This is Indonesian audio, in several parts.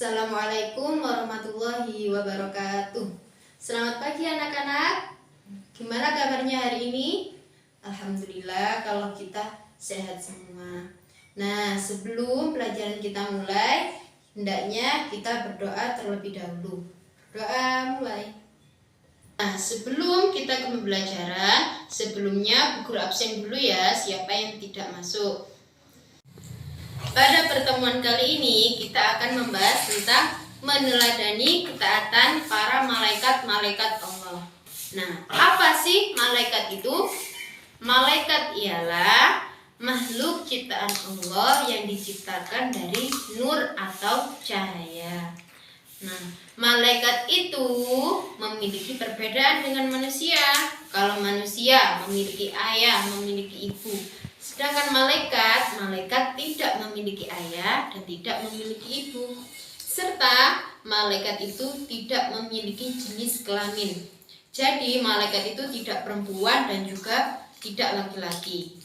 Assalamualaikum warahmatullahi wabarakatuh. Selamat pagi anak-anak. Gimana kabarnya hari ini? Alhamdulillah kalau kita sehat semua. Nah, sebelum pelajaran kita mulai, hendaknya kita berdoa terlebih dahulu. Doa mulai. Nah, sebelum kita ke pembelajaran, sebelumnya Bu Guru absen dulu ya, siapa yang tidak masuk. Pada pertemuan kali ini kita akan membahas tentang meneladani ketaatan para malaikat-malaikat Allah. Nah, apa sih malaikat itu? Malaikat ialah makhluk ciptaan Allah yang diciptakan dari nur atau cahaya. Nah, malaikat itu memiliki perbedaan dengan manusia. Kalau manusia memiliki ayah, memiliki ibu. Sedangkan malaikat tidak memiliki ayah dan tidak memiliki ibu. Serta malaikat itu tidak memiliki jenis kelamin. Jadi malaikat itu tidak perempuan dan juga tidak laki-laki.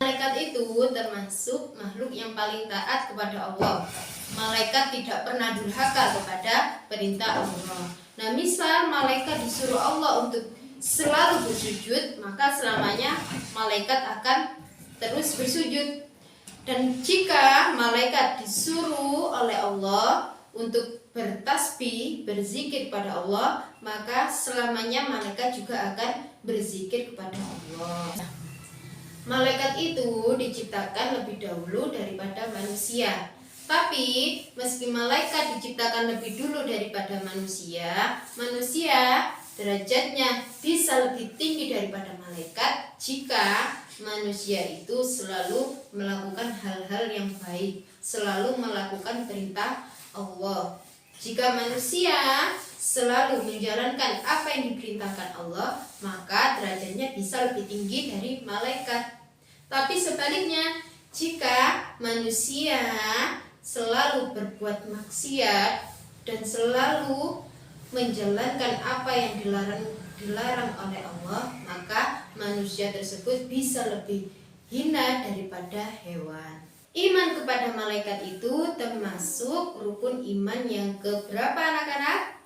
Malaikat itu termasuk makhluk yang paling taat kepada Allah. Malaikat tidak pernah durhaka kepada perintah Allah. Nah, misal malaikat disuruh Allah untuk selalu bersujud, maka selamanya malaikat akan terus bersujud. Dan jika malaikat disuruh oleh Allah untuk bertasbih, berzikir pada Allah, maka selamanya malaikat juga akan berzikir kepada Allah. Malaikat itu diciptakan lebih dahulu daripada manusia. Tapi meski malaikat diciptakan lebih dulu daripada manusia, derajatnya bisa lebih tinggi daripada malaikat jika manusia itu selalu melakukan hal-hal yang baik, selalu melakukan perintah Allah. Jika manusia selalu menjalankan apa yang diperintahkan Allah, maka derajatnya bisa lebih tinggi dari malaikat. Tapi sebaliknya, jika manusia selalu berbuat maksiat dan selalu menjalankan apa yang dilarang oleh Allah, maka manusia tersebut bisa lebih hina daripada hewan. Iman kepada malaikat itu termasuk rukun iman yang keberapa anak-anak?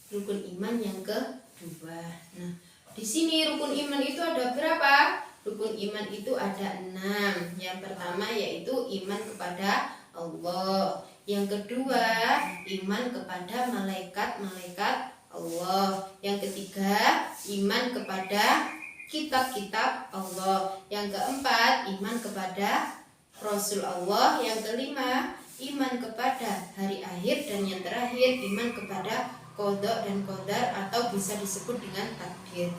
Rukun iman yang kedua. Nah, di sini rukun iman itu ada berapa? Rukun iman itu ada 6. Yang pertama yaitu iman kepada Allah. Yang kedua, iman kepada malaikat-malaikat Allah. Yang ketiga, iman kepada kitab-kitab Allah. Yang keempat, iman kepada Rasul Allah. Yang kelima, iman kepada hari akhir. Dan yang terakhir, iman kepada qada dan qadar atau bisa disebut dengan takdir.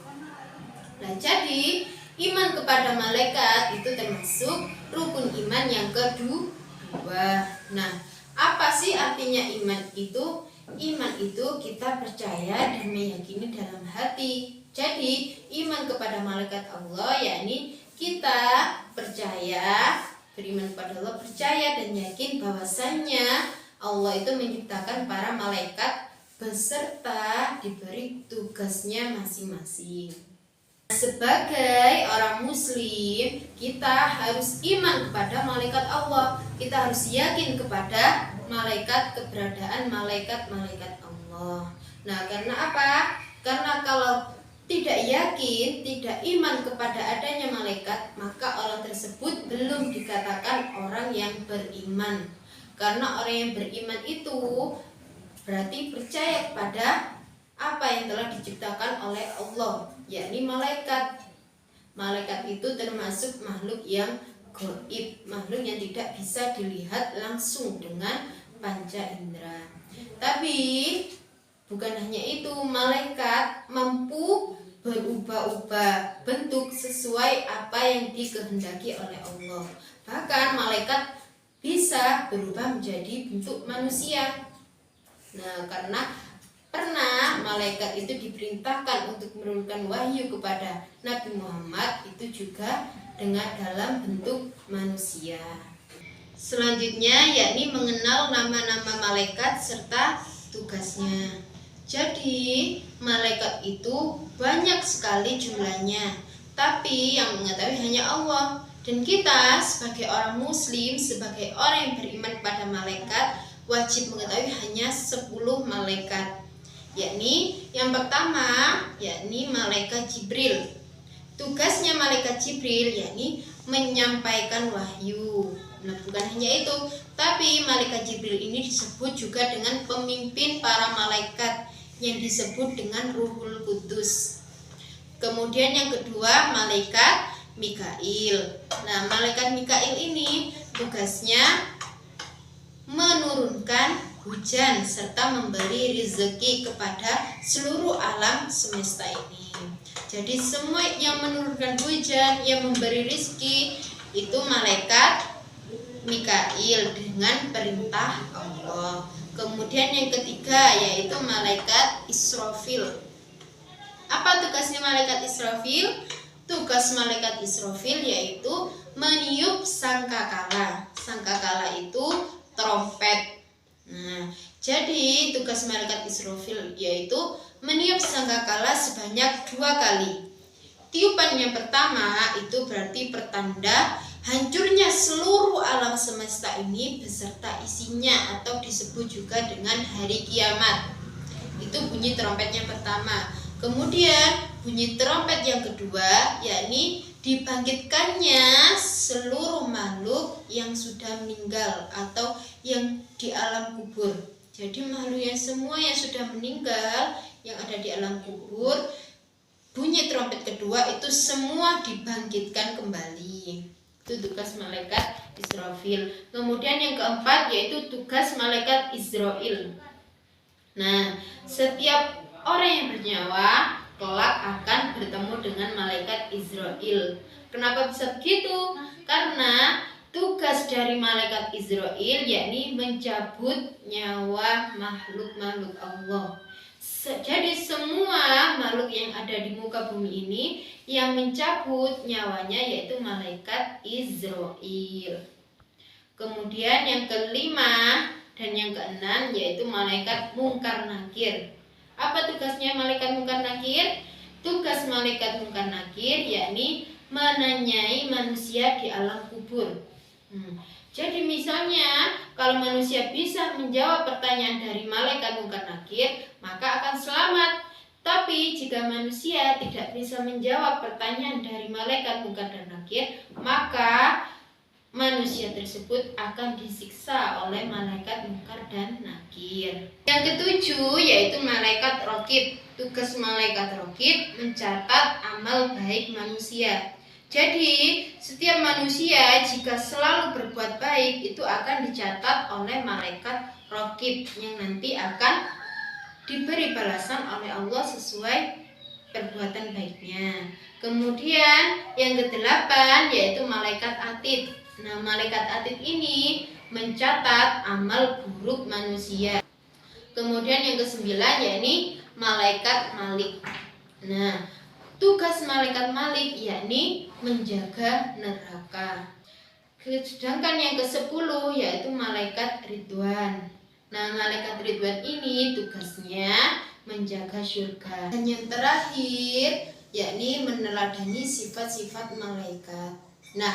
Nah, jadi iman kepada malaikat itu termasuk rukun iman yang kedua. Nah, apa sih artinya iman itu? Iman itu kita percaya dan meyakini dalam hati. Jadi iman kepada malaikat Allah yakni kita percaya, beriman kepada Allah, percaya dan yakin bahwasannya Allah itu menciptakan para malaikat beserta diberi tugasnya masing-masing. Sebagai orang muslim, kita harus iman kepada malaikat Allah. Kita harus yakin kepada keberadaan malaikat-malaikat Allah. Nah, karena apa? Karena kalau tidak yakin, tidak iman kepada adanya malaikat, maka orang tersebut belum dikatakan orang yang beriman. Karena orang yang beriman itu berarti percaya kepada apa yang telah diciptakan oleh Allah, yakni malaikat. Malaikat itu termasuk makhluk yang gaib, makhluk yang tidak bisa dilihat langsung dengan panca indera. Tapi bukan hanya itu, malaikat mampu berubah-ubah bentuk sesuai apa yang dikehendaki oleh Allah. Bahkan malaikat bisa berubah menjadi bentuk manusia. Nah, karena pernah malaikat itu diperintahkan untuk menurunkan wahyu kepada Nabi Muhammad itu juga dalam bentuk manusia. Selanjutnya yakni mengenal nama-nama malaikat serta tugasnya. Jadi malaikat itu banyak sekali jumlahnya, tapi yang mengetahui hanya Allah. Dan kita sebagai orang muslim, sebagai orang yang beriman kepada malaikat, wajib mengetahui hanya 10 malaikat. Yakni yang pertama yakni malaikat Jibril. Tugasnya malaikat Jibril yakni menyampaikan wahyu. Nah, bukan hanya itu, tapi malaikat Jibril ini disebut juga dengan pemimpin para malaikat yang disebut dengan Ruhul Qudus. Kemudian yang kedua malaikat Mikail. Nah, malaikat Mikail ini tugasnya menurunkan hujan serta memberi rezeki kepada seluruh alam semesta ini. Jadi semua yang menurunkan hujan, yang memberi rezeki itu malaikat Mikail dengan perintah Allah. Kemudian yang ketiga yaitu malaikat Israfil. Apa tugasnya malaikat Israfil? Tugas malaikat Israfil yaitu meniup sangkakala. Sangkakala itu trompet. Nah, jadi tugas malaikat Israfil yaitu meniup sangkakala sebanyak 2 kali. Tiupan yang pertama itu berarti pertanda hancurnya seluruh alam semesta ini beserta isinya, atau disebut juga dengan hari kiamat. Itu bunyi trompet yang pertama. Kemudian bunyi trompet yang kedua yakni dibangkitkannya seluruh makhluk yang sudah meninggal atau yang di alam kubur. Jadi makhluk yang semua yang sudah meninggal yang ada di alam kubur, bunyi trompet kedua itu semua dibangkitkan kembali. Itu tugas malaikat Israfil. Kemudian yang keempat yaitu tugas malaikat Israil. Nah, setiap orang yang bernyawa kelak akan bertemu dengan malaikat Israil. Kenapa bisa begitu? Karena tugas dari malaikat Israil yakni mencabut nyawa makhluk-makhluk Allah. Jadi semua makhluk yang ada di muka bumi ini yang mencabut nyawanya yaitu malaikat Israil. Kemudian yang kelima dan yang keenam yaitu malaikat Mungkar Nakir. Apa tugasnya malaikat Mungkar Nakir? Tugas malaikat Mungkar Nakir yakni menanyai manusia di alam kubur. Jadi misalnya kalau manusia bisa menjawab pertanyaan dari malaikat Mungkar Nakir, maka akan selamat. Tapi jika manusia tidak bisa menjawab pertanyaan dari malaikat Mungkar dan Nakir, maka manusia tersebut akan disiksa oleh malaikat Mungkar dan Nakir. Yang ketujuh yaitu malaikat Raqib. Tugas malaikat Raqib mencatat amal baik manusia. Jadi setiap manusia jika selalu berbuat baik itu akan dicatat oleh malaikat Raqib yang nanti akan diberi balasan oleh Allah sesuai perbuatan baiknya. Kemudian yang kedelapan yaitu malaikat Atid. Nah, malaikat Atid ini mencatat amal buruk manusia. Kemudian yang kesembilan yakni malaikat Malik. Nah, tugas malaikat Malik yakni menjaga neraka. Sedangkan yang ke-10 yaitu malaikat Ridwan. Nah, malaikat Ridwan ini tugasnya menjaga surga. Dan yang terakhir yakni meneladani sifat-sifat malaikat. Nah,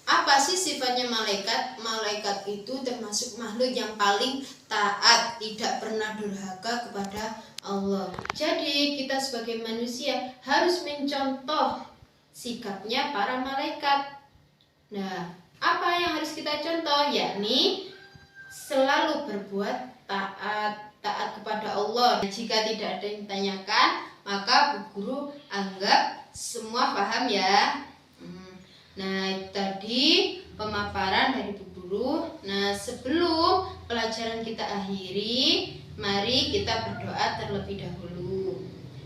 apa sih sifatnya malaikat? Malaikat itu termasuk makhluk yang paling taat, tidak pernah durhaka kepada Allah. Jadi kita sebagai manusia harus mencontoh sikapnya para malaikat. Nah, apa yang harus kita contoh? Yakni selalu berbuat taat kepada Allah. Jika tidak ada yang ditanyakan, maka Bu Guru anggap semua paham ya. Nah, tadi pemaparan dari Bu Guru. Nah, sebelum pelajaran kita akhiri, mari kita berdoa terlebih dahulu.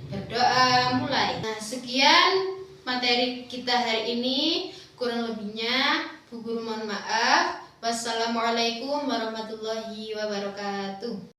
Berdoa mulai. Nah, sekian materi kita hari ini. Kurang lebihnya Bu Guru mohon maaf. Wassalamualaikum warahmatullahi wabarakatuh.